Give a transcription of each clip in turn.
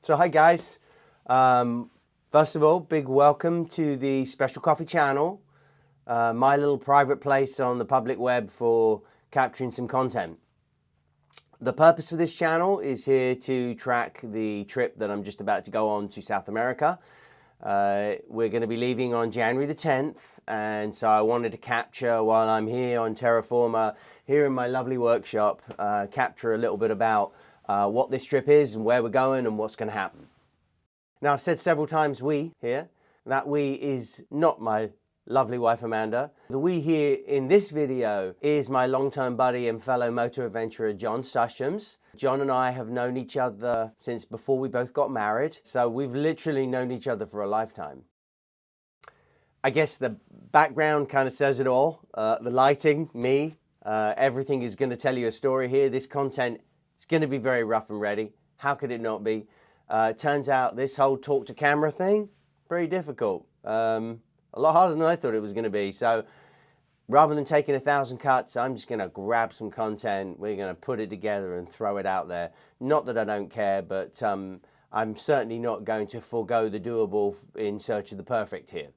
So hi guys, first of all, big welcome to the Special Coffee channel, my little private place on the public web for capturing some content. The purpose for this channel is here to track the trip that I'm just about to go on to South America. We're going to be leaving on January the 10th, and so I wanted to capture while I'm here on Terra Firma, here in my lovely workshop, capture a little bit about what this trip is and where we're going and what's going to happen. Now, I've said several times we here. That we is not my lovely wife Amanda. The we here in this video is my long-term buddy and fellow motor adventurer John Sushams. John and I have known each other since before we both got married, so we've literally known each other for a lifetime. I guess the background kind of says it all. The lighting, me, everything is going to tell you a story here. This content is going to be very rough and ready. How could it not be? It turns out this whole talk to camera thing, pretty difficult. A lot harder than I thought it was going to be. So rather than taking 1,000 cuts, I'm just going to grab some content. We're going to put it together and throw it out there. Not that I don't care, but I'm certainly not going to forego the doable in search of the perfect here.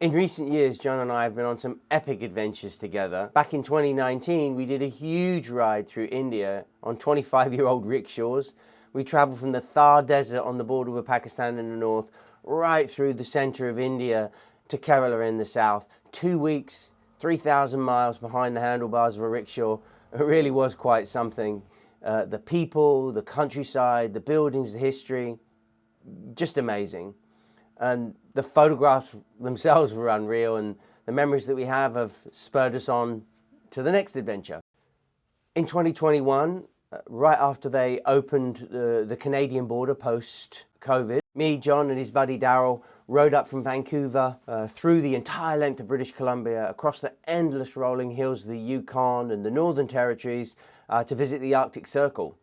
In recent years, John and I have been on some epic adventures together. Back in 2019, we did a huge ride through India on 25-year-old rickshaws. We traveled from the Thar Desert on the border with Pakistan in the north, right through the center of India to Kerala in the south. 2 weeks, 3,000 miles behind the handlebars of a rickshaw. It really was quite something. The people, the countryside, the buildings, the history, just amazing. And the photographs themselves were unreal, and the memories that we have spurred us on to the next adventure. In 2021, right after they opened the Canadian border post-COVID, me, John, and his buddy Daryl rode up from Vancouver through the entire length of British Columbia, across the endless rolling hills of the Yukon and the Northern Territories to visit the Arctic Circle.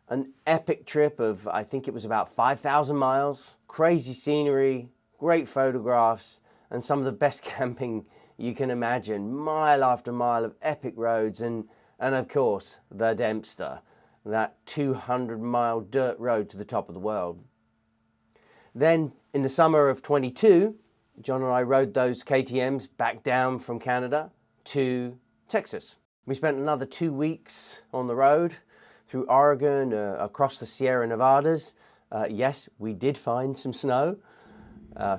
An epic trip of, I think it was about 5,000 miles, crazy scenery, great photographs, and some of the best camping you can imagine. Mile after mile of epic roads, and of course, the Dempster, that 200-mile dirt road to the top of the world. Then, in the summer of 22, John and I rode those KTMs back down from Canada to Texas. We spent another 2 weeks on the road, through Oregon, across the Sierra Nevadas. Yes, we did find some snow.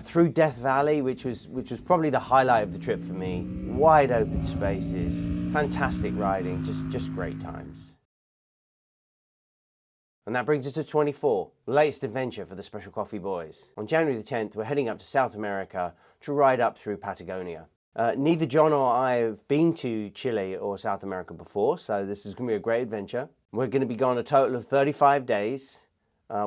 Through Death Valley, which was probably the highlight of the trip for me. Wide open spaces, fantastic riding, just great times. And that brings us to 24, the latest adventure for the Special Coffee Boys. On January the 10th, we're heading up to South America to ride up through Patagonia. Neither John or I have been to Chile or South America before, so this is going to be a great adventure. We're going to be gone a total of 35 days,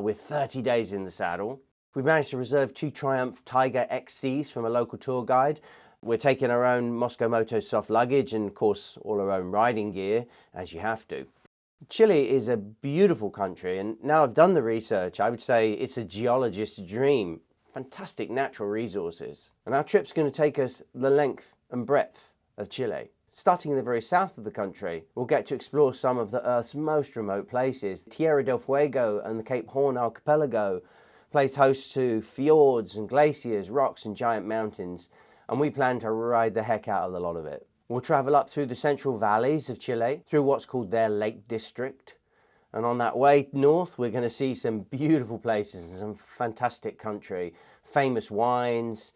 with 30 days in the saddle. We've managed to reserve 2 Triumph Tiger XCs from a local tour guide. We're taking our own Moscow Moto soft luggage and, of course, all our own riding gear, as you have to. Chile is a beautiful country, and now I've done the research, I would say it's a geologist's dream. Fantastic natural resources. And our trip's going to take us the length and breadth of Chile. Starting in the very south of the country, we'll get to explore some of the Earth's most remote places. Tierra del Fuego and the Cape Horn archipelago plays host to fjords and glaciers, rocks and giant mountains, and we plan to ride the heck out of a lot of it. We'll travel up through the central valleys of Chile, through what's called their Lake District. And on that way north, we're going to see some beautiful places and some fantastic country. Famous wines,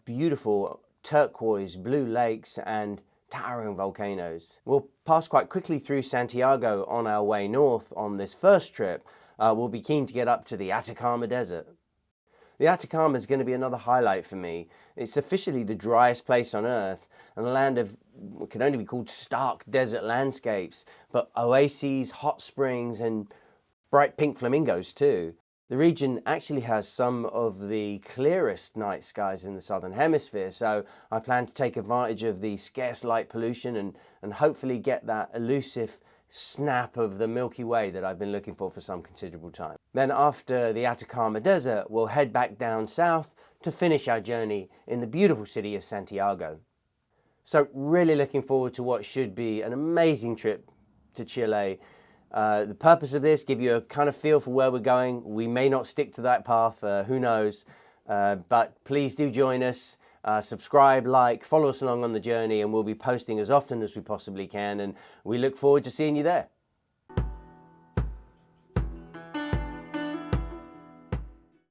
beautiful turquoise blue lakes, and towering volcanoes. We'll pass quite quickly through Santiago on our way north on this first trip. We'll be keen to get up to the Atacama Desert. The Atacama is going to be another highlight for me. It's officially the driest place on Earth, and a land of what can only be called stark desert landscapes, but oases, hot springs, and bright pink flamingos too. The region actually has some of the clearest night skies in the southern hemisphere, so I plan to take advantage of the scarce light pollution and hopefully get that elusive snap of the Milky Way that I've been looking for some considerable time. Then after the Atacama Desert, we'll head back down south to finish our journey in the beautiful city of Santiago. So really looking forward to what should be an amazing trip to Chile. The purpose of this, give you a kind of feel for where we're going. We may not stick to that path, who knows, but please do join us. Subscribe, like, follow us along on the journey, and we'll be posting as often as we possibly can, and we look forward to seeing you there.